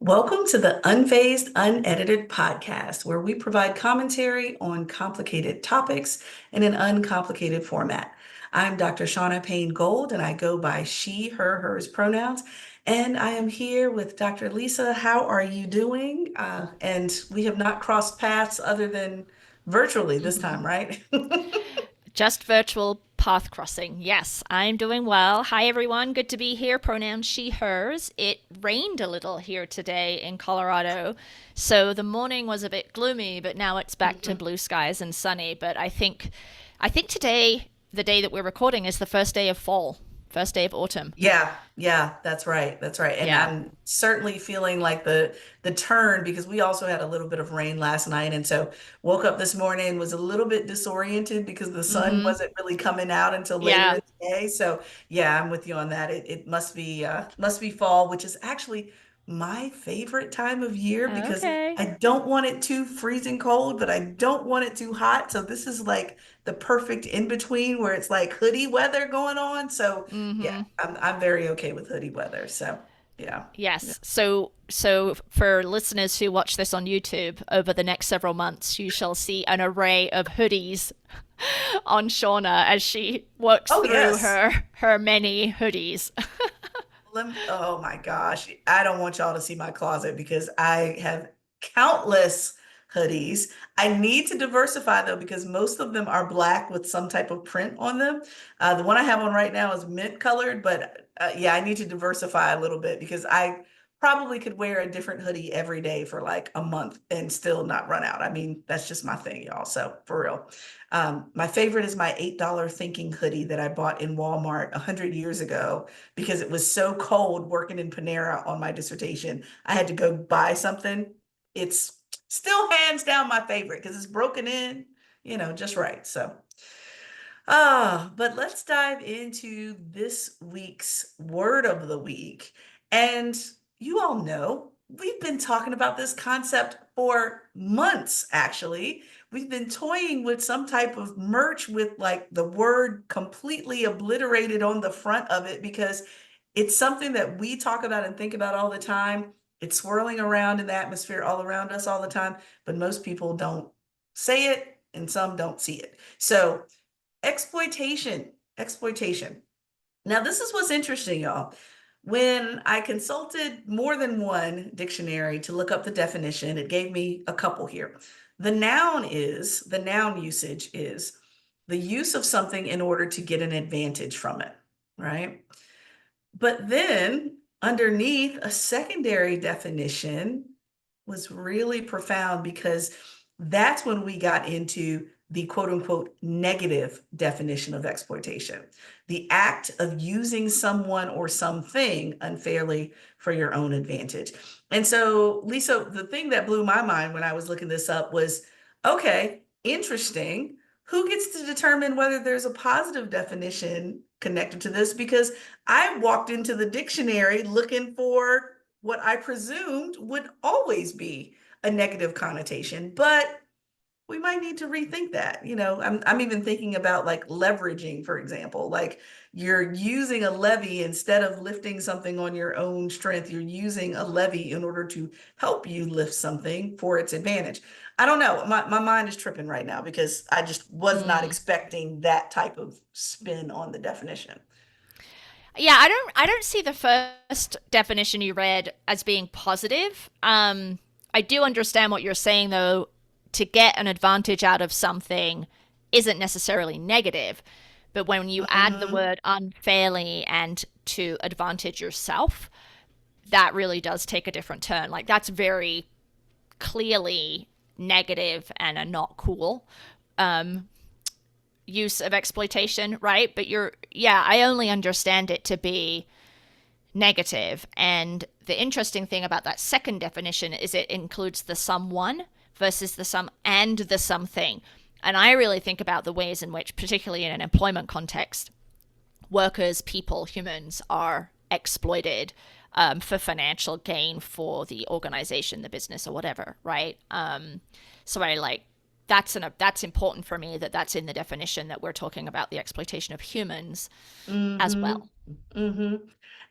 Welcome to the Unfazed, Unedited podcast, where we provide commentary on complicated topics in an uncomplicated format. I'm Dr. Shaunna Payne Gold, and I go by she, her, hers pronouns. And I am here with Dr. Lisa. How are you doing? And we have not crossed paths other than virtually this time, right? Just virtual path crossing. Yes, I'm doing well. Hi, everyone. Good to be here. Pronoun she, hers. It rained a little here today in Colorado. So the morning was a bit gloomy, but now it's back to blue skies and sunny. But I think today, the day that we're recording, is the first day of fall, first day of autumn. Yeah, that's right. That's right. And Yeah. I'm certainly feeling like the turn because we also had a little bit of rain last night. And so woke up this morning, was a little bit disoriented because the sun Mm-hmm. wasn't really coming out until later Yeah. in the day. So yeah, I'm with you on that. It must be fall, which is actually my favorite time of year because Okay. I don't want it too freezing cold, but I don't want it too hot. So this is like the perfect in between where it's like hoodie weather going on. So yeah, Mm-hmm. I'm very okay with hoodie weather. So yeah. Yeah. Yes. So for listeners who watch this on YouTube over the next several months, you shall see an array of hoodies on Shauna as she works Oh through yes. her many hoodies. Oh my gosh. I don't want y'all to see my closet because I have countless hoodies. I need to diversify though because most of them are black with some type of print on them. The one I have on right now is mint colored, but yeah, I need to diversify a little bit because I probably could wear a different hoodie every day for like a month and still not run out. I mean, that's just my thing, y'all. So for real. My favorite is my $8 thinking hoodie that I bought in Walmart 100 years ago because it was so cold working in Panera on my dissertation. I had to go buy something. It's still hands down my favorite because it's broken in, just right. So, but let's dive into this week's word of the week. And you all know we've been talking about this concept for months, actually. We've been toying with some type of merch with like the word completely obliterated on the front of it because it's something that we talk about and think about all the time. It's swirling around in the atmosphere all around us all the time, but most people don't say it and some don't see it. So, exploitation. Now, this is what's interesting, y'all. When I consulted more than one dictionary to look up the definition, it gave me a couple here. The noun usage is the use of something in order to get an advantage from it, right? But then underneath a secondary definition was really profound because that's when we got into the quote unquote negative definition of exploitation, the act of using someone or something unfairly for your own advantage. And so, Lisa, the thing that blew my mind when I was looking this up was okay, interesting. Who gets to determine whether there's a positive definition connected to this? Because I walked into the dictionary looking for what I presumed would always be a negative connotation, but we might need to rethink that. I'm even thinking about like leveraging, for example, like you're using a levy instead of lifting something on your own strength, you're using a levy in order to help you lift something for its advantage. I don't know. My mind is tripping right now because I just was not Mm. expecting that type of spin on the definition. Yeah, I don't see the first definition you read as being positive. I do understand what you're saying though. To get an advantage out of something isn't necessarily negative, but when you add the Hmm. word unfairly and to advantage yourself, that really does take a different turn. Like that's very clearly negative and a not cool use of exploitation, right? But yeah, I only understand it to be negative. And the interesting thing about that second definition is it includes the someone versus the some and the something. And I really think about the ways in which, particularly in an employment context, workers, people, humans are exploited for financial gain for the organization, the business, or whatever, right? So I like that's important for me that that's in the definition that we're talking about the exploitation of humans as Hmm. well. Hmm.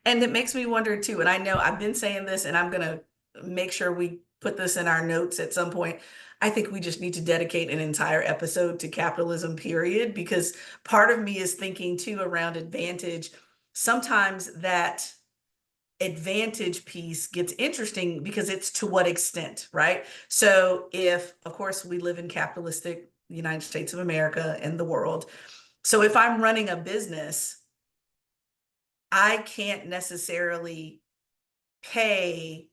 And it makes me wonder too, and I know I've been saying this and I'm gonna make sure we put this in our notes at some point. I think we just need to dedicate an entire episode to capitalism, period, because part of me is thinking too around advantage. Sometimes that advantage piece gets interesting because it's to what extent, right? So if, of course, we live in capitalistic United States of America and the world. So if I'm running a business, I can't necessarily pay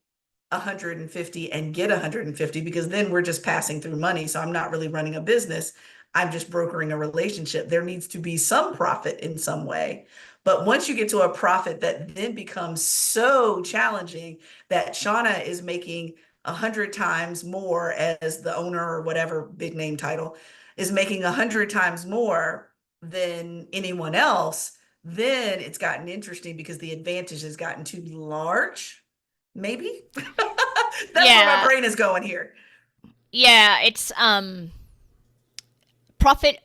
150 and get 150 because then we're just passing through money. So I'm not really running a business. I'm just brokering a relationship. There needs to be some profit in some way. But once you get to a profit that then becomes so challenging that Shaunna is making 100 times more as the owner or whatever big name title is making 100 times more than anyone else, then it's gotten interesting because the advantage has gotten too large. Maybe that's where my Yeah, brain is going here. yeah, it's profit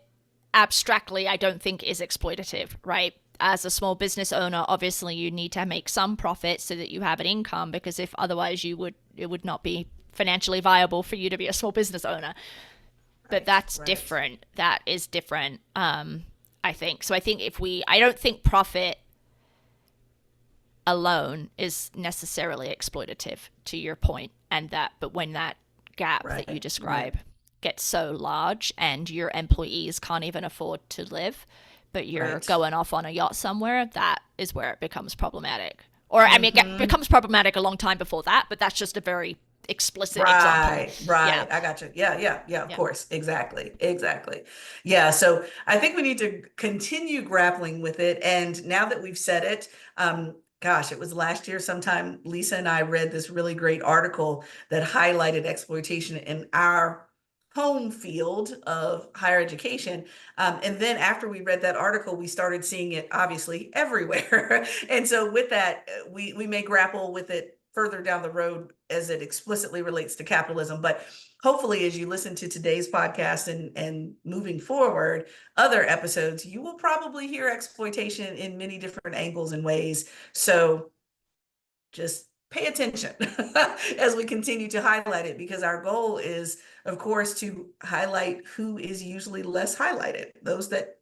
abstractly I don't think is exploitative, right? As a small business owner, obviously you need to make some profit so that you have an income, because if otherwise you would it would not be financially viable for you to be a small business owner. But Right, that's right, different. That is different. I think so. I think if we, I don't think profit alone is necessarily exploitative to your point, and that, but when that gap that you right, right, describe gets so large and your employees can't even afford to live, but you're right. going off on a yacht somewhere, that is where it becomes problematic. Or I mean, it Mm-hmm. becomes problematic a long time before that, but that's just a very explicit example. Right, Yeah, right. I got you. Yeah, yeah, yeah, of yeah. course. Exactly, exactly. Yeah, so I think we need to continue grappling with it. And now that we've said it, gosh, it was last year sometime, Lisa and I read this really great article that highlighted exploitation in our home field of higher education. And then after we read that article, we started seeing it obviously everywhere. And so with that, we may grapple with it further down the road as it explicitly relates to capitalism. But hopefully, as you listen to today's podcast and moving forward, other episodes, you will probably hear exploitation in many different angles and ways. So just pay attention as we continue to highlight it, because our goal is, of course, to highlight who is usually less highlighted, those that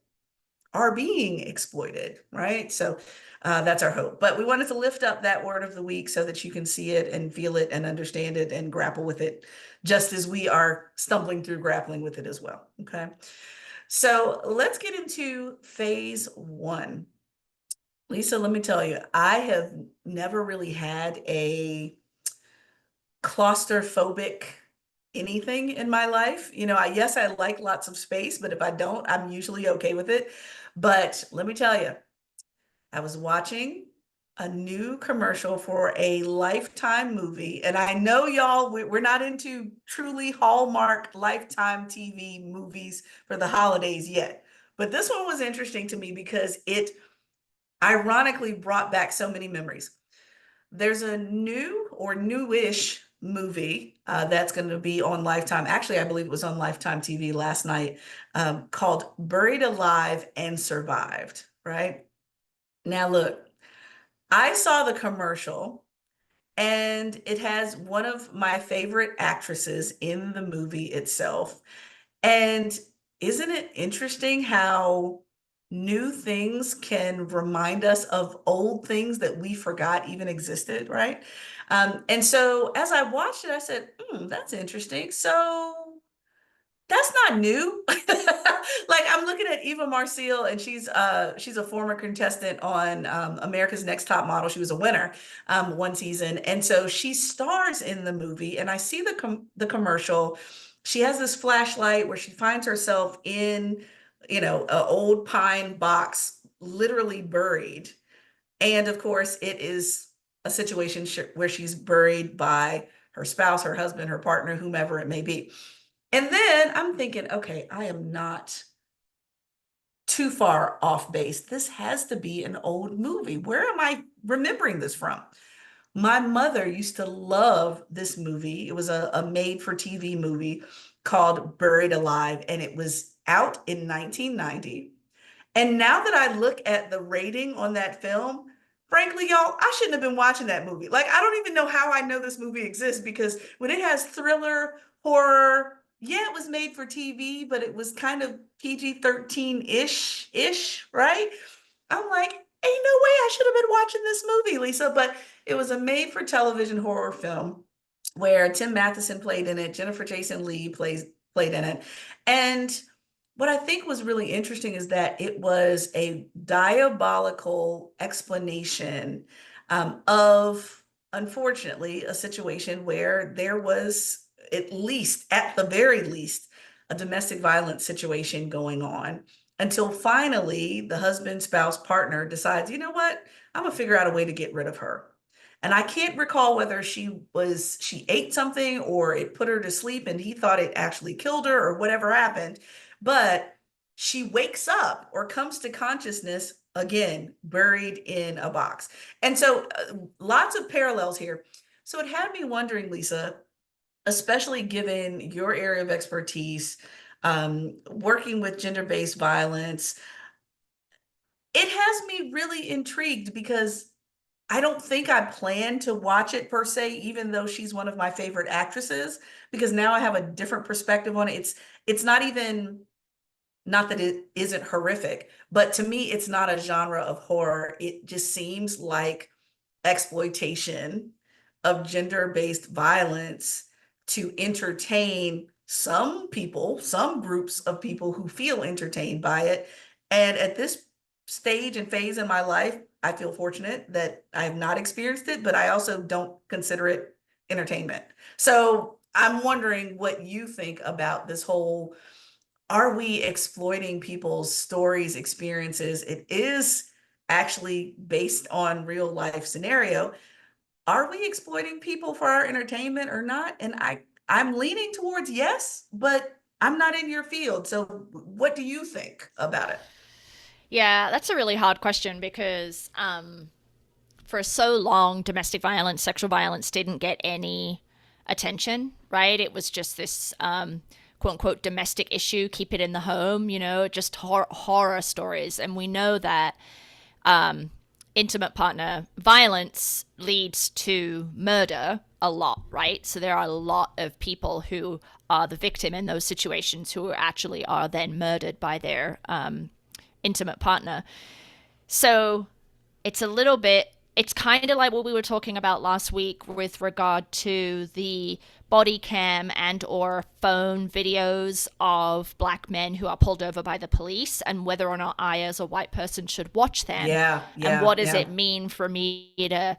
are being exploited, right? So that's our hope. But we wanted to lift up that word of the week so that you can see it and feel it and understand it and grapple with it, just as we are stumbling through grappling with it as well. Okay. So let's get into phase one. Lisa, let me tell you, I have never really had a claustrophobic anything in my life. Yes, I like lots of space, but if I don't, I'm usually okay with it. But let me tell you, I was watching a new commercial for a Lifetime movie, and I know y'all, we're not into truly Hallmark Lifetime TV movies for the holidays yet. But this one was interesting to me because it ironically brought back so many memories. There's a new or newish movie that's going to be on Lifetime. Actually, I believe it was on Lifetime TV last night, called Buried Alive and Survived, right? Now, look, I saw the commercial and it has one of my favorite actresses in the movie itself. And isn't it interesting how new things can remind us of old things that we forgot even existed, right? And so as I watched it, I said, that's interesting. So that's not new. Like I'm looking at Eva Marcille, and she's a former contestant on America's Next Top Model. She was a winner one season, and so she stars in the movie. And I see the commercial. She has this flashlight where she finds herself in, an old pine box, literally buried. And of course, it is a situation where she's buried by her spouse, her husband, her partner, whomever it may be. And then I'm thinking, okay, I am not too far off base. This has to be an old movie. Where am I remembering this from? My mother used to love this movie. It was a made for TV movie called Buried Alive, and it was out in 1990. And now that I look at the rating on that film, frankly, y'all, I shouldn't have been watching that movie. Like, I don't even know how I know this movie exists because when it has thriller, horror, yeah, it was made for TV, but it was kind of PG-13-ish, right? I'm like, ain't no way I should have been watching this movie, Lisa. But it was a made for television horror film where Tim Matheson played in it, Jennifer Jason Leigh played in it. And what I think was really interesting is that it was a diabolical explanation of, unfortunately, a situation where there was, at the very least, a domestic violence situation going on until finally the husband, spouse, partner decides, you know what, I'm gonna figure out a way to get rid of her. And I can't recall whether she ate something or it put her to sleep and he thought it actually killed her or whatever happened. But she wakes up or comes to consciousness again, buried in a box. And so lots of parallels here. So it had me wondering, Lisa, especially given your area of expertise, working with gender-based violence, it has me really intrigued because I don't think I plan to watch it per se, even though she's one of my favorite actresses, because now I have a different perspective on it. It's not even, not that it isn't horrific, but to me, it's not a genre of horror. It just seems like exploitation of gender-based violence to entertain some people, some groups of people who feel entertained by it. And at this stage and phase in my life, I feel fortunate that I have not experienced it, but I also don't consider it entertainment. So I'm wondering what you think about this whole, are we exploiting people's stories, experiences? It is actually based on real life scenario. Are we exploiting people for our entertainment or not? And I'm leaning towards yes, but I'm not in your field. So what do you think about it? Yeah, that's a really hard question because for so long, domestic violence, sexual violence didn't get any attention, right? It was just this quote unquote domestic issue, keep it in the home, just horror stories. And we know that intimate partner violence leads to murder a lot, right? So there are a lot of people who are the victim in those situations who actually are then murdered by their intimate partner. So it's a little bit, it's kind of like what we were talking about last week with regard to the body cam and or phone videos of black men who are pulled over by the police and whether or not I as a white person should watch them. Yeah, And yeah, what does yeah. it mean for me to,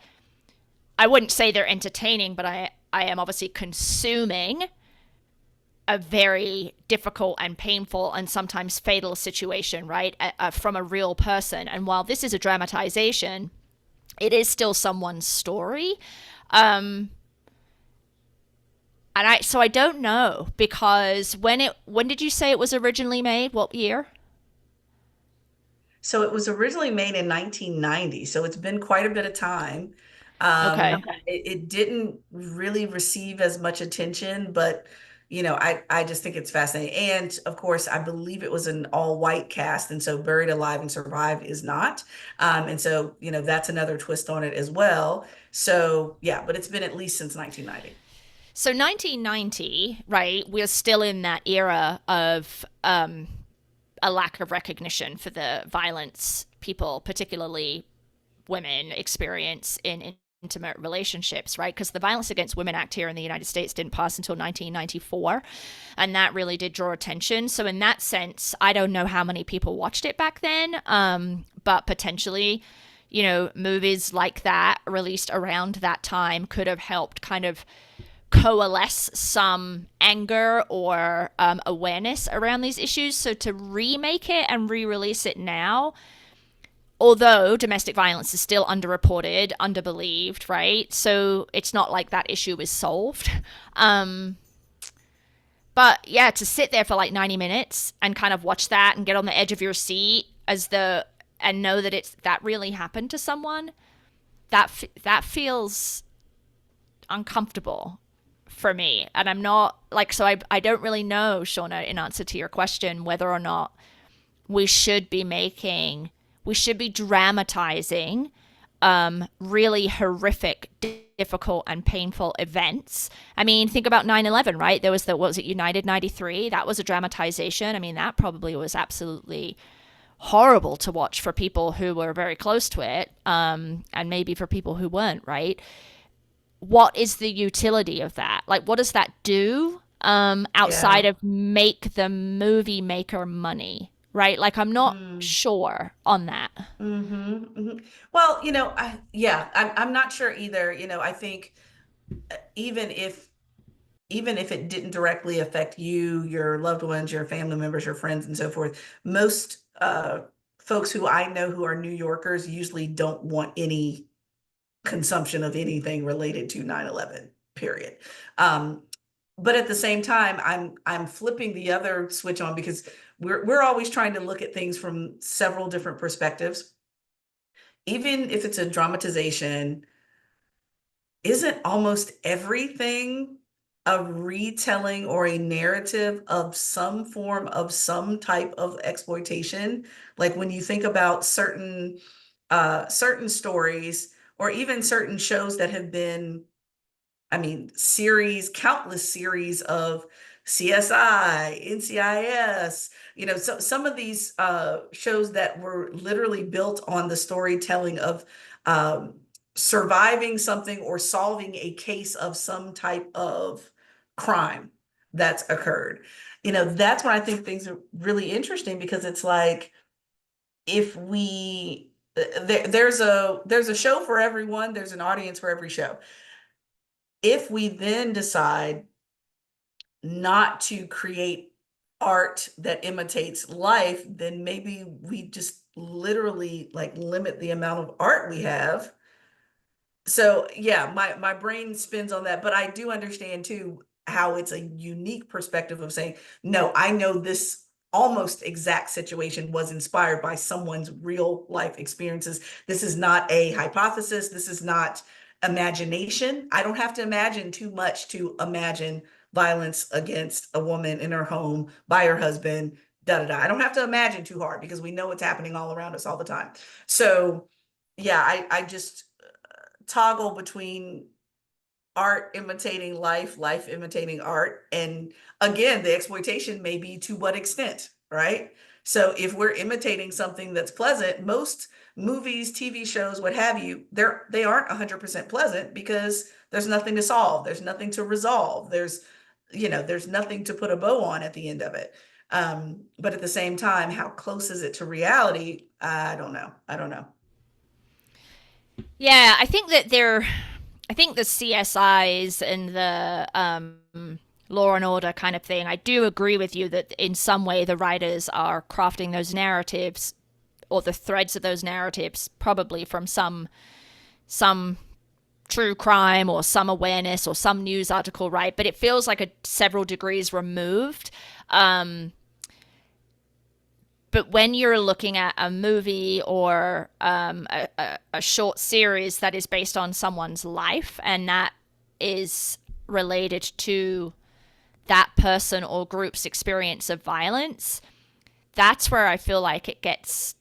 I wouldn't say they're entertaining, but I am obviously consuming a very difficult and painful and sometimes fatal situation, right? From a real person. And while this is a dramatization, it is still someone's story. Um, so I don't know because when did you say it was originally made? What year? So it was originally made in 1990, so it's been quite a bit of time. Okay. It didn't really receive as much attention, but I just think it's fascinating. And of course, I believe it was an all-white cast, and so Buried Alive and Survived is not. And so, that's another twist on it as well. So yeah, but it's been at least since 1990. So 1990, right? We're still in that era of a lack of recognition for the violence people, particularly women, experience in intimate relationships, right? Because the Violence Against Women Act here in the United States didn't pass until 1994, and that really did draw attention. So in that sense, I don't know how many people watched it back then, but potentially, movies like that released around that time could have helped kind of coalesce some anger or awareness around these issues. So to remake it and re-release it now, although domestic violence is still underreported, underbelieved, right? So it's not like that issue is solved. But yeah, to sit there for like 90 minutes and kind of watch that and get on the edge of your seat and know that that really happened to someone, that feels uncomfortable for me. And I'm not like, so I don't really know, Shaunna, in answer to your question, whether or not we should be dramatizing really horrific, difficult, and painful events. I mean, think about 9/11, right? There was the, what was it, United 93? That was a dramatization. I mean, that probably was absolutely horrible to watch for people who were very close to it, and maybe for people who weren't, right? What is the utility of that? Like, what does that do outside Yeah. of make the movie maker money, right? Like, I'm not Mm. sure on that. Hmm. Well, I'm not sure either. I think even if even if it didn't directly affect you, your loved ones, your family members, your friends, and so forth, most folks who I know who are New Yorkers usually don't want any consumption of anything related to 9/11, period. Um, but at the same time, I'm flipping the other switch on because we're always trying to look at things from several different perspectives. Even if it's a dramatization, isn't almost everything a retelling or a narrative of some form of some type of exploitation? Like when you think about certain stories or even certain shows that have been, I mean, countless series of CSI, NCIS, so some of these shows that were literally built on the storytelling of um, surviving something or solving a case of some type of crime that's occurred. That's when I think things are really interesting because it's like if we there's a show for everyone, there's an audience for every show. If we then decide not to create art that imitates life, then maybe we just literally like limit the amount of art we have. So yeah, my brain spins on that, but I do understand too how it's a unique perspective of saying, no, I know this almost exact situation was inspired by someone's real life experiences. This is not a hypothesis. This is not imagination. I don't have to imagine too much to imagine violence against a woman in her home by her husband. Da da da. I don't have to imagine too hard because we know what's happening all around us all the time. So yeah, I just toggle between art imitating life, life imitating art. And again, the exploitation may be to what extent, right? So if we're imitating something that's pleasant, most movies, TV shows, what have you, they aren't 100% pleasant because there's nothing to solve, there's nothing to resolve, there's nothing to put a bow on at the end of it. But at the same time, how close is it to reality? I don't know. I don't know. Yeah, I think the CSIs and the Law and Order kind of thing, I do agree with you that in some way the writers are crafting those narratives or the threads of those narratives probably from some true crime or some awareness or some news article, right? But it feels like a several degrees removed. Um, but when you're looking at a movie or a short series that is based on someone's life and that is related to that person or group's experience of violence, that's where I feel like it gets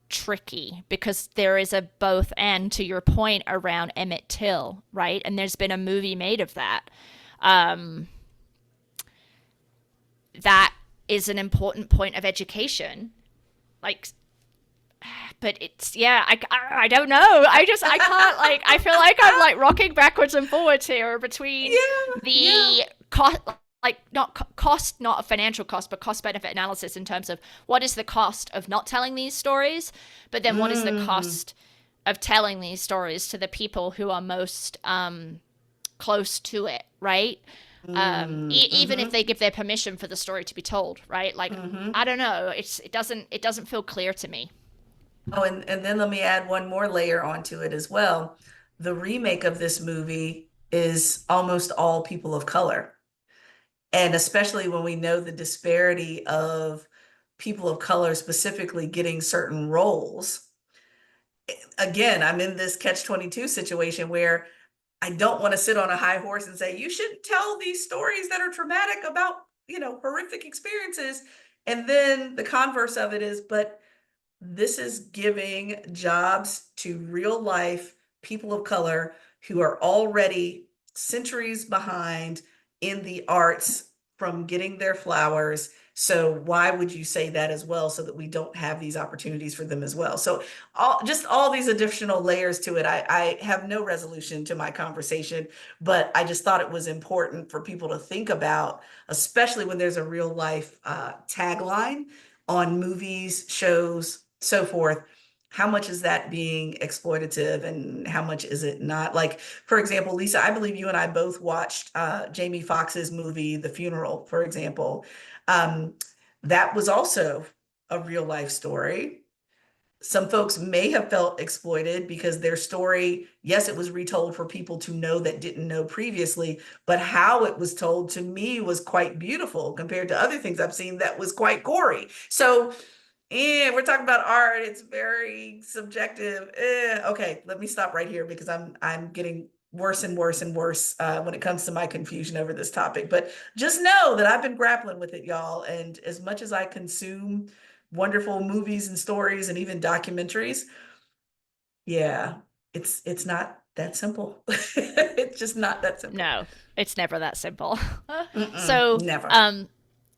tricky because there is a both and to your point around Emmett Till, right? And there's been a movie made of that. Um, that is an important point of education. Like, but it's yeah, I don't know. I can't like I feel like I'm like rocking backwards and forwards here between Yeah, yeah. the cost, like not cost, not a financial cost, but cost benefit analysis in terms of what is the cost of not telling these stories, but then what is the Mm, cost of telling these stories to the people who are most close to it, right? Even if mm-hmm, they give their permission for the story to be told, right? Like mm-hmm. I don't know, it doesn't feel clear to me. Oh, and then let me add one more layer onto it as well. The remake of this movie is almost all people of color. And especially when we know the disparity of people of color specifically getting certain roles. Again, I'm in this catch-22 situation where I don't want to sit on a high horse and say, you shouldn't tell these stories that are traumatic about, horrific experiences. And then the converse of it is, but This is giving jobs to real life people of color who are already centuries behind in the arts from getting their flowers. So why would you say that as well, so that we don't have these opportunities for them as well? So all these additional layers to it. I have no resolution to my conversation, but I just thought it was important for people to think about, especially when there's a real life tagline on movies, shows, so forth. How much is that being exploitative and how much is it not? Like, for example, Lisa, I believe you and I both watched Jamie Foxx's movie, The Funeral, for example. Um, that was also a real life story. Some folks may have felt exploited because their story, yes, it was retold for people to know that didn't know previously, but how it was told to me was quite beautiful compared to other things I've seen that was quite gory. So, we're talking about art. It's very subjective. Okay, let me stop right here because I'm getting worse and worse and worse when it comes to my confusion over this topic. But just know that I've been grappling with it, y'all. And as much as I consume wonderful movies and stories and even documentaries, yeah, it's not that simple. It's just not that simple. No, it's never that simple. Mm-mm, so, never.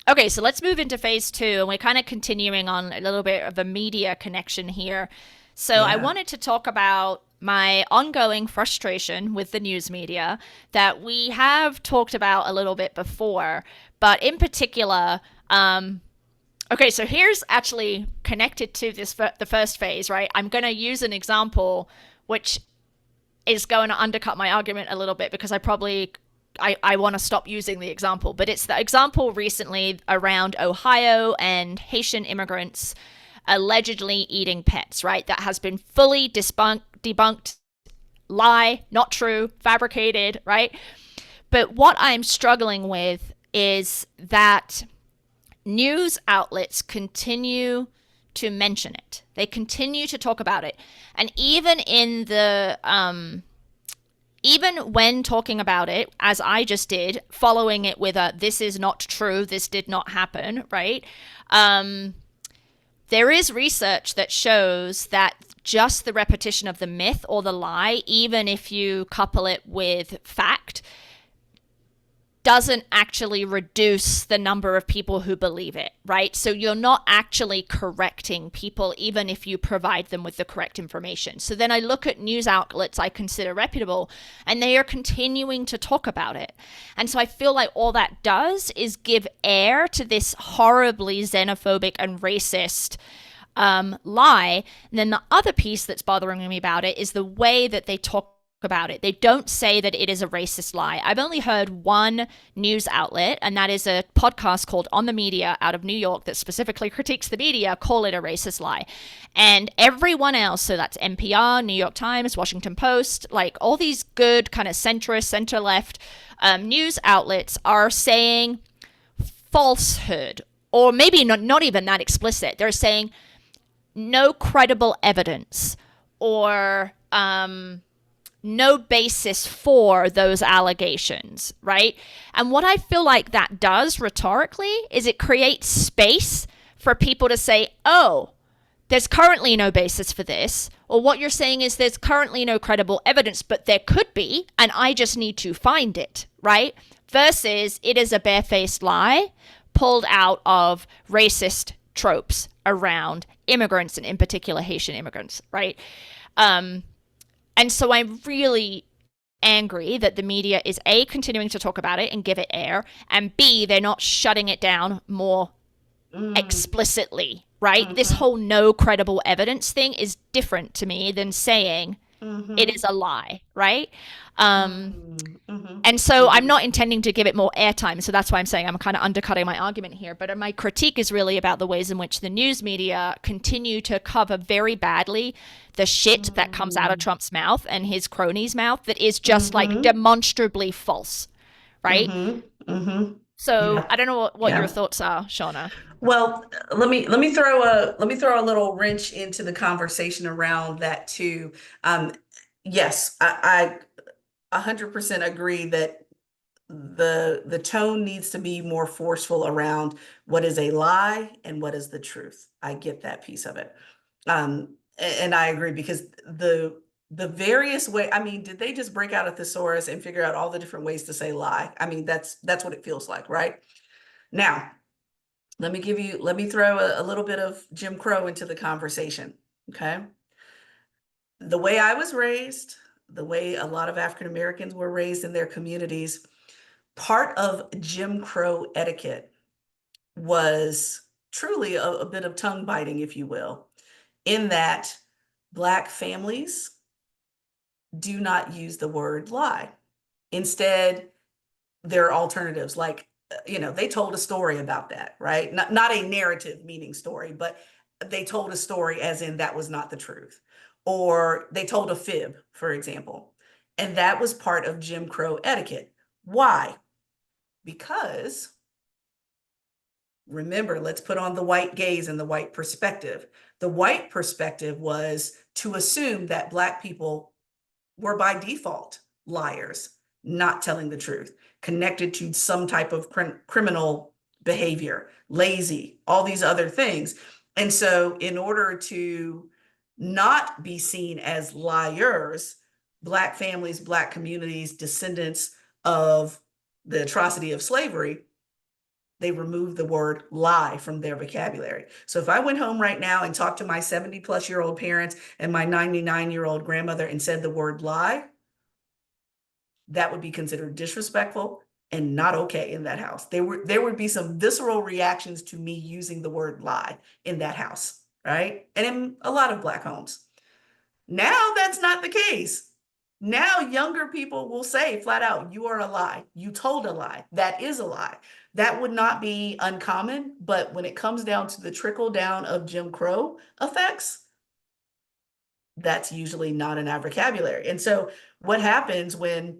okay, so let's move into phase two, and we're kind of continuing on a little bit of a media connection here. So, I Yeah, wanted to talk about my ongoing frustration with the news media that we have talked about a little bit before, but in particular, okay, so here's actually connected to this the first phase, right? I'm going to use an example which is going to undercut my argument a little bit because I want to stop using the example, but it's the example recently around Ohio and Haitian immigrants allegedly eating pets, right? That has been fully debunked, lie, not true, fabricated, right? But what I'm struggling with is that news outlets continue to mention it. They continue to talk about it. And even when talking about it, as I just did, following it with a "this is not true, this did not happen," right? Um, there is research that shows that just the repetition of the myth or the lie, even if you couple it with fact, doesn't actually reduce the number of people who believe it, right? So you're not actually correcting people, even if you provide them with the correct information. So then I look at news outlets I consider reputable, and they are continuing to talk about it. And so I feel like all that does is give air to this horribly xenophobic and racist lie. And then the other piece that's bothering me about it is the way that they talk about it. They don't say that it is a racist lie. I've only heard one news outlet, and that is a podcast called On the Media out of New York that specifically critiques the media, call it a racist lie. And everyone else, so that's NPR, New York Times, Washington Post, like all these good kind of centrist, center left news outlets are saying falsehood, or maybe not even that explicit. They're saying no credible evidence, or no basis for those allegations, right? And what I feel like that does rhetorically is it creates space for people to say, oh, there's currently no basis for this. Or what you're saying is there's currently no credible evidence, but there could be, and I just need to find it, right? Versus it is a barefaced lie pulled out of racist tropes around immigrants and in particular Haitian immigrants, right? And so I'm really angry that the media is A, continuing to talk about it and give it air, and B, they're not shutting it down more mm, explicitly, right? This mm-hmm, whole no credible evidence thing is different to me than saying it mm-hmm, is a lie, right? Um, mm-hmm, and so I'm mm-hmm. not intending to give it more airtime. So that's why I'm saying I'm kind of undercutting my argument here. But my critique is really about the ways in which the news media continue to cover very badly the shit that comes out of Mm, Trump's mouth and his cronies' mouth that is just like mhm, demonstrably false, right? mhm, mhm. So Yeah, I don't know what your yeah. thoughts are, Shauna. Well, let me throw a little wrench into the conversation around that too. Um, yes, I 100% agree that the tone needs to be more forceful around what is a lie and what is the truth. I get that piece of it. And I agree because the various way, I mean, did they just break out a thesaurus and figure out all the different ways to say lie? I mean, that's what it feels like, right? Now, let me throw a little bit of Jim Crow into the conversation. Okay. The way I was raised, the way a lot of African Americans were raised in their communities, part of Jim Crow etiquette was truly a bit of tongue biting, if you will, in that Black families do not use the word lie. Instead, there are alternatives like, they told a story about that, right? Not a narrative meaning story, but they told a story as in that was not the truth. Or they told a fib, for example. And that was part of Jim Crow etiquette. Why? Because remember, let's put on the white gaze and the white perspective. The white perspective was to assume that Black people were by default liars, not telling the truth, connected to some type of criminal behavior, lazy, all these other things. And so, in order to not be seen as liars, Black families, Black communities, descendants of the atrocity of slavery, they removed the word lie from their vocabulary. So if I went home right now and talked to my 70-plus-year-old parents and my 99-year-old grandmother and said the word lie, that would be considered disrespectful and not okay in that house. There would be some visceral reactions to me using the word lie in that house, right? And in a lot of Black homes. Now that's not the case. Now younger people will say flat out, you are a lie. You told a lie. That is a lie. That would not be uncommon, but when it comes down to the trickle down of Jim Crow effects, that's usually not in our vocabulary. And so what happens when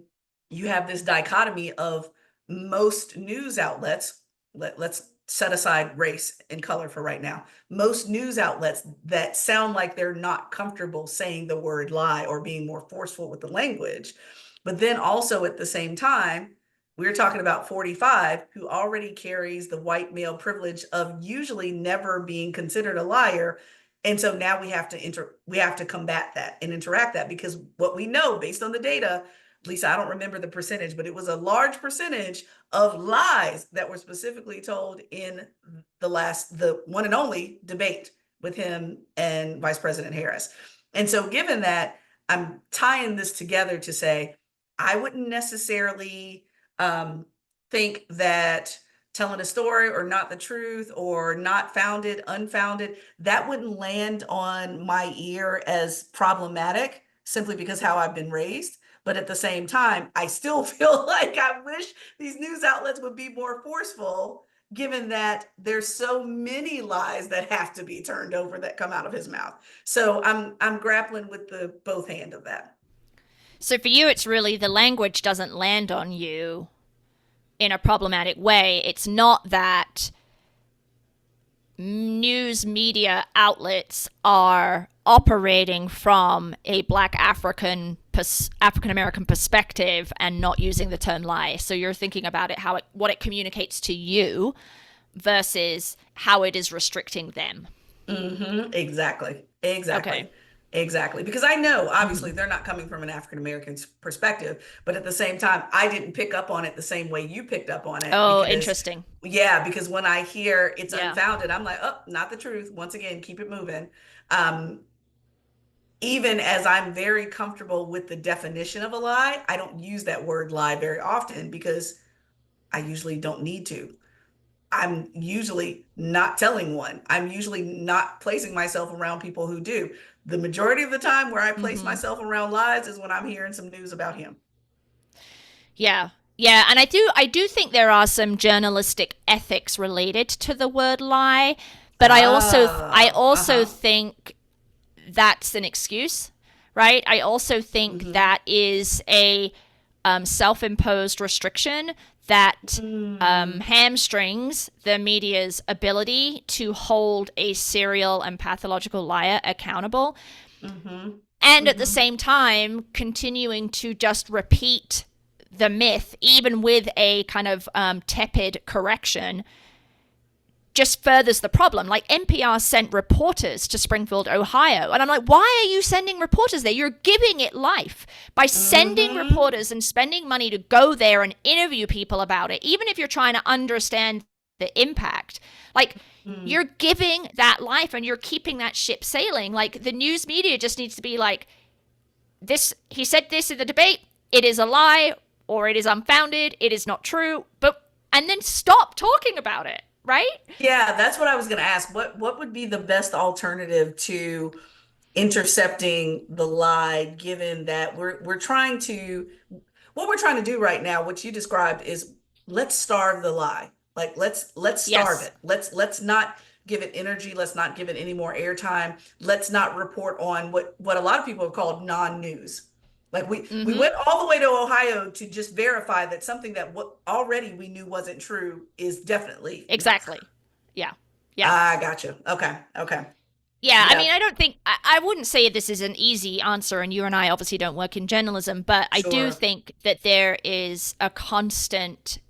you have this dichotomy of most news outlets, let's set aside race and color for right now, most news outlets that sound like they're not comfortable saying the word lie or being more forceful with the language, but then also at the same time, we're talking about 45 who already carries the white male privilege of usually never being considered a liar. And so now we have to combat that and interact that, because what we know based on the data, Lisa, I don't remember the percentage, but it was a large percentage of lies that were specifically told in the one and only debate with him and Vice President Harris. And so given that, I'm tying this together to say, I wouldn't necessarily think that telling a story or not the truth or not founded, unfounded, that wouldn't land on my ear as problematic simply because how I've been raised. But at the same time, I still feel like I wish these news outlets would be more forceful, given that there's so many lies that have to be turned over that come out of his mouth. So I'm grappling with the both hand of that. So for you, it's really the language doesn't land on you in a problematic way. It's not that news media outlets are operating from a Black African American perspective and not using the term lie. So you're thinking about it, what it communicates to you versus how it is restricting them. Exactly. Okay. Exactly. Exactly. Because I know Mm-hmm. obviously they're not coming from an African American perspective, but at the same time, I didn't pick up on it the same way you picked up on it Oh, because, interesting. yeah, because when I hear it's Yeah. unfounded, I'm like, oh, not the truth. Once again, keep it moving. Um, Even as I'm very comfortable with the definition of a lie, I don't use that word lie very often because I usually don't need to. I'm usually not telling one. I'm usually not placing myself around people who do. The majority of the time where I place Mm-hmm. myself around lies is when I'm hearing some news about him. Yeah. Yeah, and I do think there are some journalistic ethics related to the word lie, but I also Uh-huh. think that's an excuse, right? I also think Mm-hmm. that is a self-imposed restriction that Mm, hamstrings the media's ability to hold a serial and pathological liar accountable, mm-hmm. and at the Mm-hmm. same time continuing to just repeat the myth, even with a kind of tepid correction, just furthers the problem. Like NPR sent reporters to Springfield, Ohio. And I'm like, why are you sending reporters there? You're giving it life by sending Mm-hmm. reporters and spending money to go there and interview people about it, even if you're trying to understand the impact. Like, Mm. you're giving that life and you're keeping that ship sailing. Like, the news media just needs to be like, this, he said this in the debate, it is a lie or it is unfounded, it is not true, but, and then stop talking about it, right? Yeah, that's what I was going to ask. What would be the best alternative to intercepting the lie, given that we're trying to what we're trying to do right now, what you described is let's starve the lie. Like let's starve Yes. it. Let's not give it energy. Let's not give it any more airtime. Let's not report on what a lot of people have called non-news. Like we Mm-hmm. went all the way to Ohio to just verify that something that what already we knew wasn't true is definitely not true. Exactly. Yeah. Yeah. I got you. Okay. Okay. Yeah, I Yeah. mean, I don't think, I wouldn't say this is an easy answer, and you and I obviously don't work in journalism, but I do Sure. think that there is a constant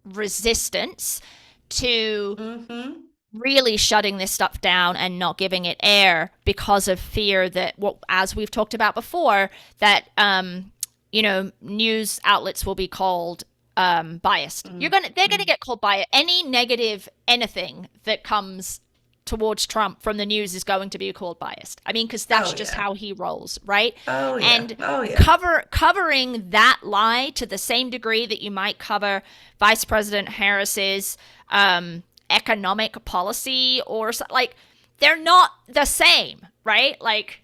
resistance to Mm-hmm. really shutting this stuff down and not giving it air because of fear that, what, as we've talked about before, that news outlets will be called biased. They're gonna Mm-hmm. get called biased. Any negative anything that comes towards Trump from the news is going to be called biased. I mean, because that's Oh just yeah. how he rolls, right? Oh yeah. And Oh yeah. covering that lie to the same degree that you might cover Vice President Harris's economic policy, or like, they're not the same, right? Like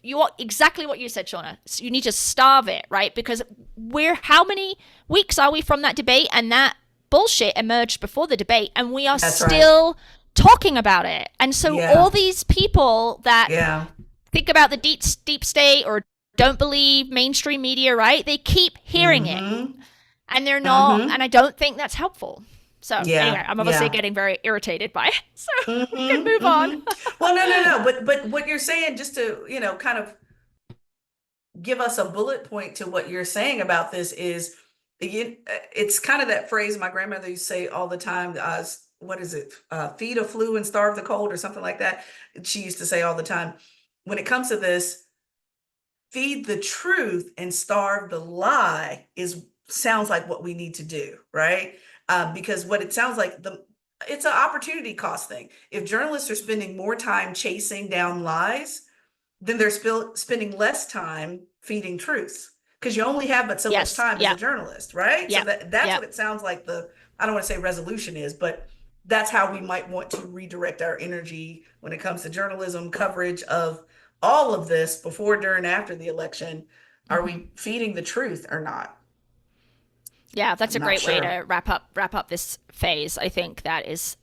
you, exactly what you said, Shaunna. You need to starve it, right? Because we're, how many weeks are we from that debate, and that bullshit emerged before the debate, and we are That's right. still talking about it. And so all Yeah. these people that Yeah. think about the deep state or don't believe mainstream media, right? They keep hearing it, Mm-hmm. and they're not, and Mm-hmm. I don't think that's helpful. So anyway, Yeah. I'm obviously Yeah. getting very irritated by it. So we can Mm-hmm. move on. Mm-hmm. Well, no, no, no. But what you're saying, just to, kind of give us a bullet point to what you're saying about this is it's kind of that phrase my grandmother used to say all the time, what is it? Feed a flu and starve the cold or something like that. She used to say all the time. When it comes to this, feed the truth and starve the lie is sounds like what we need to do, right? Because what it sounds like, it's an opportunity cost thing. If journalists are spending more time chasing down lies, then they're spending less time feeding truths, because you only have but so much Yes. time as a Yeah. journalist, right? So Yeah. that's Yeah. what it sounds like, I don't want to say resolution is, but that's how we might want to redirect our energy when it comes to journalism coverage of all of this before, during, after the election. Are Mm-hmm. we feeding the truth or not? Yeah, that's I'm a not great way sure. to wrap up this phase. I think that is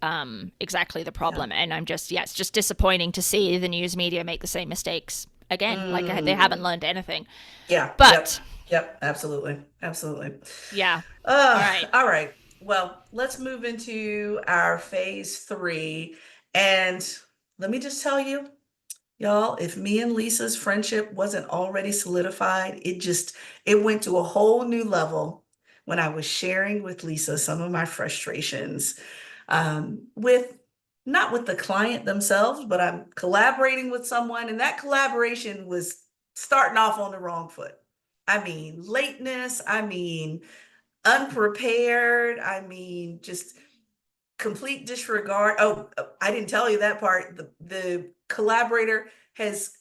exactly the Yeah. problem, and I'm just, yeah, it's just disappointing to see the news media make the same mistakes again. Like, they haven't Mm. learned anything. Yeah. Yep. But Yep. Absolutely. Absolutely. yeah, all right. All right. Well, let's move into our phase three. And let me just tell you, y'all, if me and Lisa's friendship wasn't already solidified, it went to a whole new level when I was sharing with Lisa some of my frustrations, with not with the client themselves, but I'm collaborating with someone, and that collaboration was starting off on the wrong foot. I mean, lateness, I mean, unprepared, I mean, just complete disregard. Oh, I didn't tell you that part. The collaborator has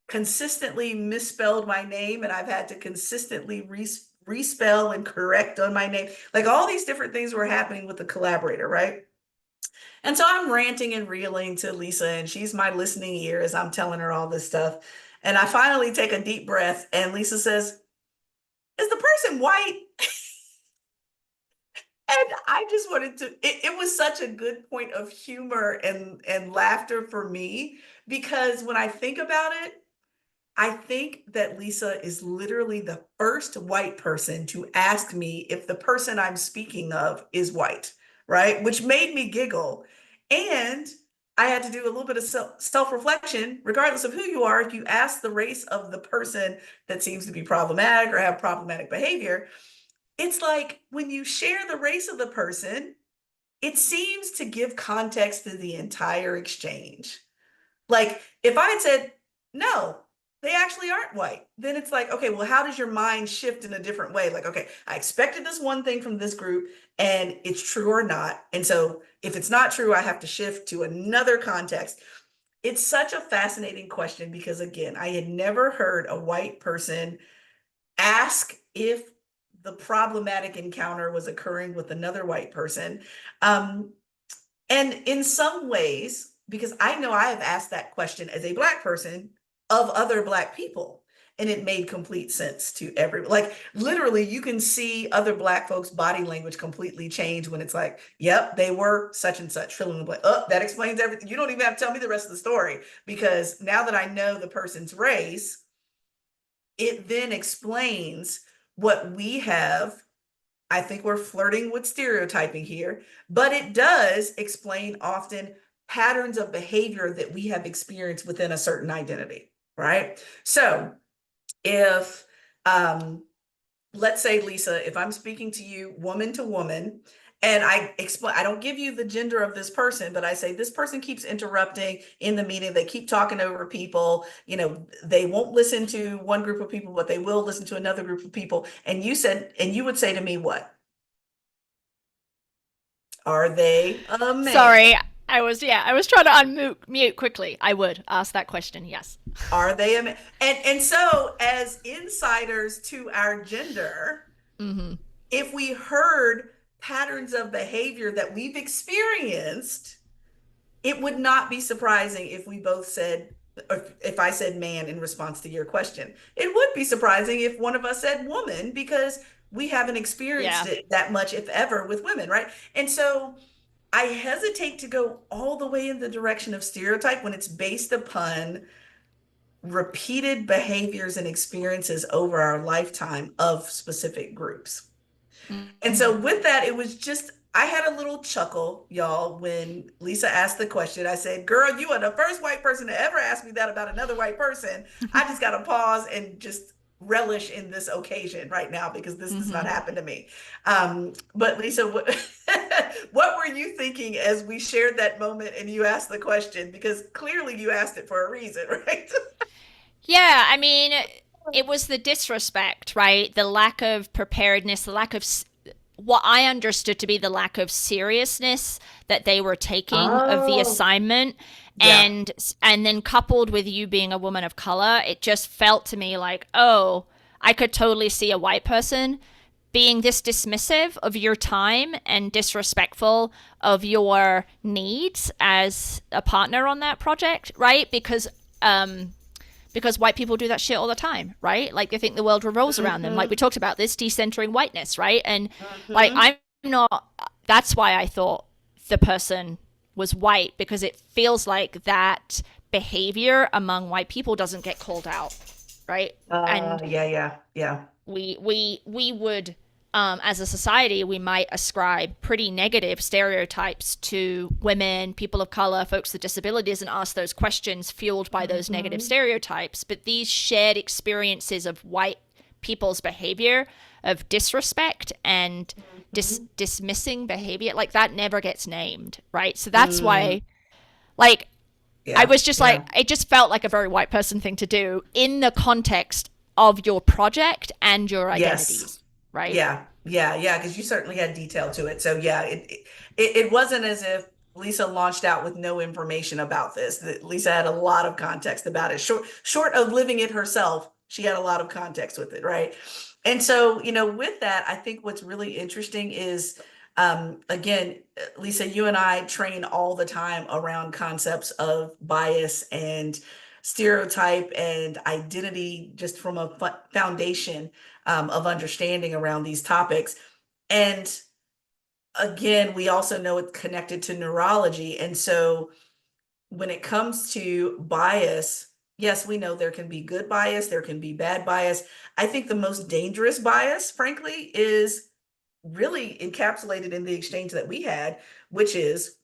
consistently misspelled my name, and I've had to consistently respell and correct on my name. Like, all these different things were happening with the collaborator, right? And so I'm ranting and reeling to Lisa, and she's my listening ear as I'm telling her all this stuff. And I finally take a deep breath, and Lisa says, "Is the person white?" And I just wanted to, it was such a good point of humor and laughter for me, because when I think about it, I think that Lisa is literally the first white person to ask me if the person I'm speaking of is white, right? Which made me giggle. And I had to do a little bit of self reflection. Regardless of who you are, if you ask the race of the person that seems to be problematic or have problematic behavior, it's like when you share the race of the person, it seems to give context to the entire exchange. Like if I had said, no, they actually aren't white, then it's like, okay, well, how does your mind shift in a different way? Like, okay, I expected this one thing from this group and it's true or not. And so if it's not true, I have to shift to another context. It's such a fascinating question because, again, I had never heard a white person ask if the problematic encounter was occurring with another white person. Um, and in some ways, because I know I have asked that question as a Black person of other Black people, and it made complete sense to everyone. Like literally, you can see other Black folks' body language completely change when it's like, yep, they were such and such, fill in the blank. Oh, that explains everything. You don't even have to tell me the rest of the story because now that I know the person's race, it then explains what we have. I think we're flirting with stereotyping here, but it does explain often patterns of behavior that we have experienced within a certain identity, right? So if, let's say, Lisa, if I'm speaking to you woman to woman, and I explain, I don't give you the gender of this person, but I say this person keeps interrupting in the meeting. They keep talking over people. You know, they won't listen to one group of people, but they will listen to another group of people. And you said, and you would say to me, what? Are they a man? Sorry, I was trying to unmute mute quickly. I would ask that question. Yes. Are they a man? And so as insiders to our gender, Mm-hmm. if we heard patterns of behavior that we've experienced, it would not be surprising if we both said, or if I said man in response to your question. It would be surprising if one of us said woman because we haven't experienced Yeah. it that much, if ever, with women, right? And so I hesitate to go all the way in the direction of stereotype when it's based upon repeated behaviors and experiences over our lifetime of specific groups. And Mm-hmm. so with that, it was just, I had a little chuckle, y'all, when Lisa asked the question. I said, girl, you are the first white person to ever ask me that about another white person. I just got to pause and just relish in this occasion right now because this does not Mm-hmm. happen to me. But Lisa, what were you thinking as we shared that moment and you asked the question? Because clearly you asked it for a reason, right? Yeah, I mean, it was the disrespect, right? The lack of preparedness, the lack of what I understood to be the lack of seriousness that they were taking of the Oh, assignment, yeah. and then coupled with you being a woman of color, it just felt to me like, oh, I could totally see a white person being this dismissive of your time and disrespectful of your needs as a partner on that project, right? Because white people do that shit all the time, right? Like they think the world revolves around them. Like we Mm-hmm. talked about this decentering whiteness, right? And like Mm-hmm. I'm not. That's why I thought the person was white because it feels like that behavior among white people doesn't get called out, right? And Yeah, yeah, yeah. we would as a society we might ascribe pretty negative stereotypes to women, people of color, folks with disabilities, and ask those questions fueled by those negative Mm-hmm. stereotypes. But these shared experiences of white people's behavior of disrespect and Mm-hmm. dismissing behavior like that never gets named, right? So that's Mm, why, like, I yeah, was just like, yeah. it just felt like a very white person thing to do in the context of your project and your Yes. identities, right? Yeah, yeah, yeah, because you certainly had detail to it. So yeah, it wasn't as if Lisa launched out with no information about this. Lisa had a lot of context about it. Short of living it herself, she had a lot of context with it, right? And so, with that, I think what's really interesting is, again, Lisa, you and I train all the time around concepts of bias and stereotype and identity, just from a foundation of understanding around these topics. And again, we also know it's connected to neurology. And so when it comes to bias, yes, we know there can be good bias, there can be bad bias. I think the most dangerous bias, frankly, is really encapsulated in the exchange that we had, which is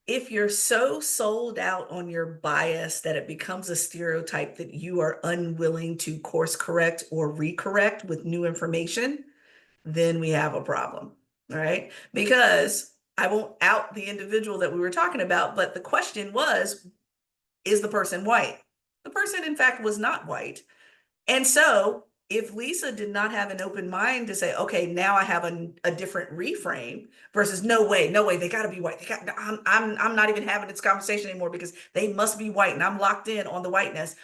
if you're so sold out on your bias that it becomes a stereotype that you are unwilling to course correct or recorrect with new information, then we have a problem. right? Because I won't out the individual that we were talking about, but the question was, is the person white? The person, in fact, was not white. And so if Lisa did not have an open mind to say, okay, now I have a different reframe versus no way, no way, they got to be white. I'm not even having this conversation anymore because they must be white and I'm locked in on the whiteness.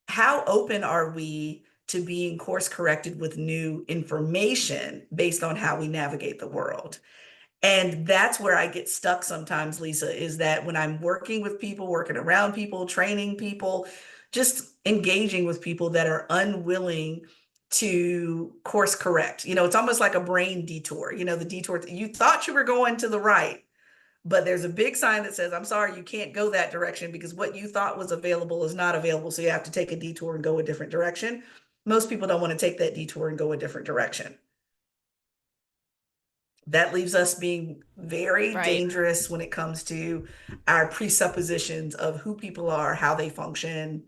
How open are we to being course corrected with new information based on how we navigate the world? And that's where I get stuck sometimes, Lisa, is that when I'm working with people, working around people, training people, just engaging with people that are unwilling to course correct. It's almost like a brain detour. The detour, you thought you were going to the right, but there's a big sign that says, I'm sorry, you can't go that direction because what you thought was available is not available. So you have to take a detour and go a different direction. Most people don't want to take that detour and go a different direction. That leaves us being very Right. dangerous when it comes to our presuppositions of who people are, how they function.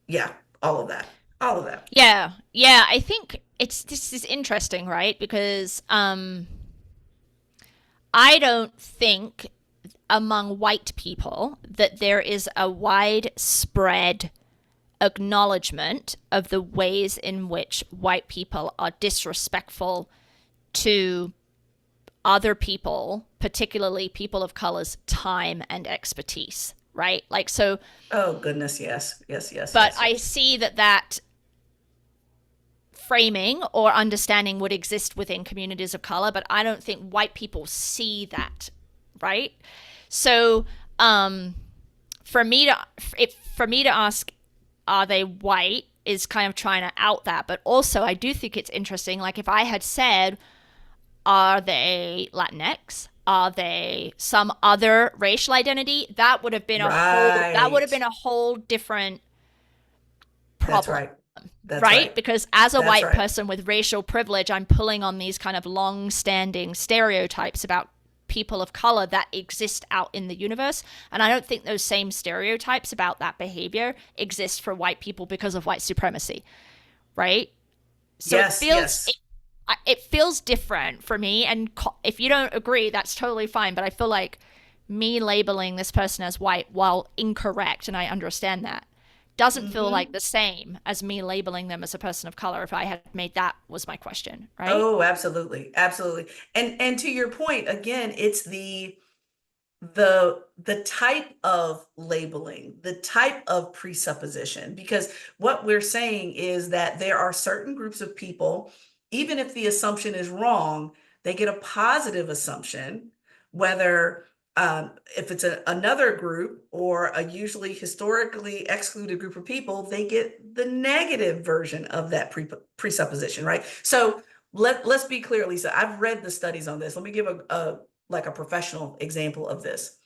Yeah, all of that. All of that. Yeah. Yeah. I think this is interesting, right? Because I don't think among white people that there is a widespread acknowledgement of the ways in which white people are disrespectful to other people, particularly people of color's time and expertise, right? Like, so, Oh, goodness. Yes. Yes. Yes. but Yes. I Yes. see that framing or understanding would exist within communities of color, but I don't think white people see that, right? So, um, for me to for me to ask, are they white? Is kind of trying to out that, but also I do think it's interesting. Like if I had said, are they Latinx? Are they some other racial identity? That would have been a whole Right. different That's problem, right. That's right? right. Because as a That's white right. person with racial privilege, I'm pulling on these kind of long standing stereotypes about people of color that exist out in the universe. And I don't think those same stereotypes about that behavior exist for white people because of white supremacy, right? So Yes. Yes. it feels different for me. And if you don't agree, that's totally fine. But I feel like me labeling this person as white, while incorrect, and I understand that, doesn't feel like Hmm. the same as me labeling them as a person of color if I had made that was my question, right? Oh, absolutely. Absolutely. And to your point, again, it's the type of labeling, the type of presupposition, because what we're saying is that there are certain groups of people, even if the assumption is wrong, they get a positive assumption, whether if it's another group or a usually historically excluded group of people, they get the negative version of that presupposition, right? So let's be clear, Lisa. I've read the studies on this. Let me give a like a professional example of this.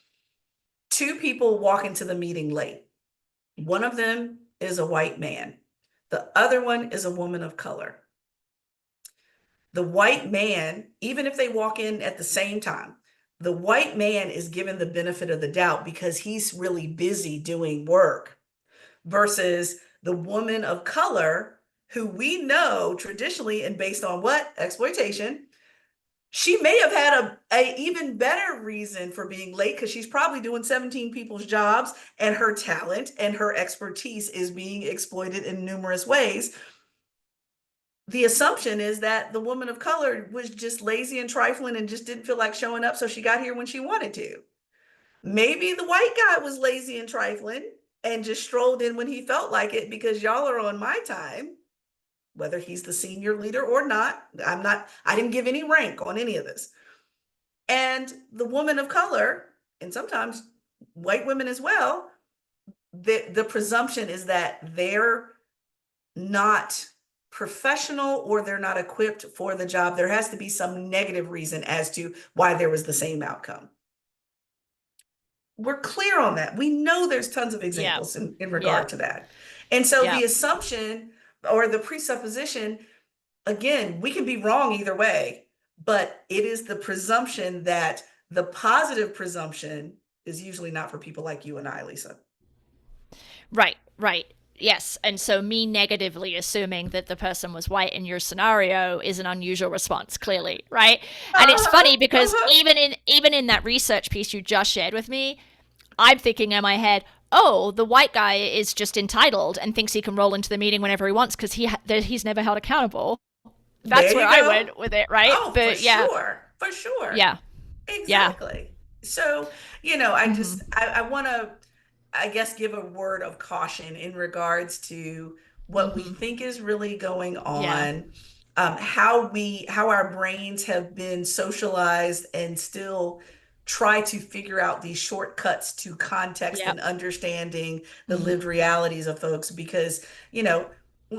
Two people walk into the meeting late. One of them is a white man. The other one is a woman of color. The white man, even if they walk in at the same time, the white man is given the benefit of the doubt because he's really busy doing work versus the woman of color who we know traditionally and based on what exploitation, she may have had a even better reason for being late because she's probably doing 17 people's jobs and her talent and her expertise is being exploited in numerous ways. The assumption is that the woman of color was just lazy and trifling and just didn't feel like showing up, so she got here when she wanted to. Maybe the white guy was lazy and trifling and just strolled in when he felt like it because y'all are on my time, whether he's the senior leader or not. I didn't give any rank on any of this. And the woman of color, and sometimes white women as well, the presumption is that they're not professional or they're not equipped for the job. There has to be some negative reason as to why there was the same outcome. We're clear on that. We know there's tons of Yeah. examples in Yeah. regard to that. And so Yeah. the assumption or the presupposition, again, we can be wrong either way, but it is the presumption that the positive presumption is usually not for people like you and I, Lisa. Right. Right. Yes, and so me negatively assuming that the person was white in your scenario is an unusual response, clearly, right? And it's Uh-huh, funny because uh-huh. even in that research piece you just shared with me, I'm thinking in my head, oh, the white guy is just entitled and thinks he can roll into the meeting whenever he wants because he's never held accountable. There That's where you I go. went with it, right? Oh, for But yeah, sure. For sure. yeah, yeah, Exactly. So, I want to, I guess, give a word of caution in regards to what we think is really going yeah, on, how our brains have been socialized and still try to figure out these shortcuts to context yep, and understanding the lived realities of folks. Because, you know,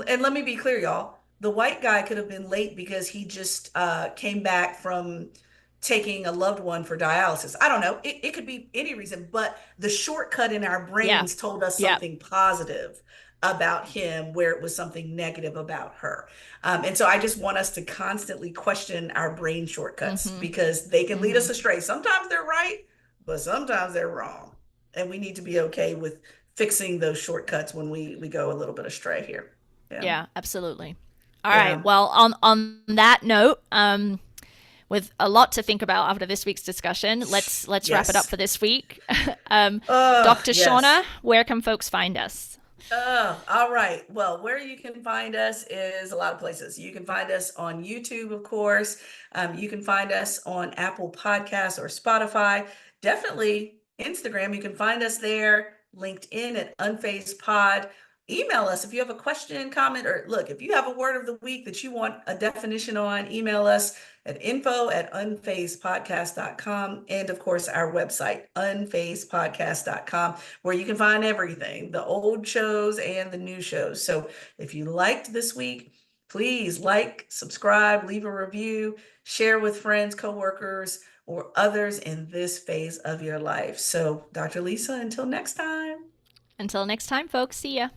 and let me be clear, y'all, the white guy could have been late because he just came back from taking a loved one for dialysis. I don't know. It could be any reason, but the shortcut in our yeah, brains told us yeah, something positive about him where it was something negative about her. And so I just want us to constantly question our brain shortcuts because they can lead us astray. Sometimes they're right, but sometimes they're wrong. And we need to be okay with fixing those shortcuts when we go a little bit astray here. Yeah. yeah, absolutely. All right. Yeah. Well, on that note, with a lot to think about after this week's discussion, let's wrap it up Yes. for this week. Dr. Yes. Shaunna, where can folks find us? All right. Well, where you can find us is a lot of places. You can find us on YouTube, of course. You can find us on Apple Podcasts or Spotify. Definitely Instagram. You can find us there. LinkedIn at Unfazed Pod. Email us if you have a question, comment, or look, if you have a word of the week that you want a definition on, email us at info@unfazedpodcast.com. And of course, our website, unfazedpodcast.com, where you can find everything, the old shows and the new shows. So if you liked this week, please like, subscribe, leave a review, share with friends, coworkers, or others in this phase of your life. So, Dr. Lisa, until next time. Until next time, folks, see ya.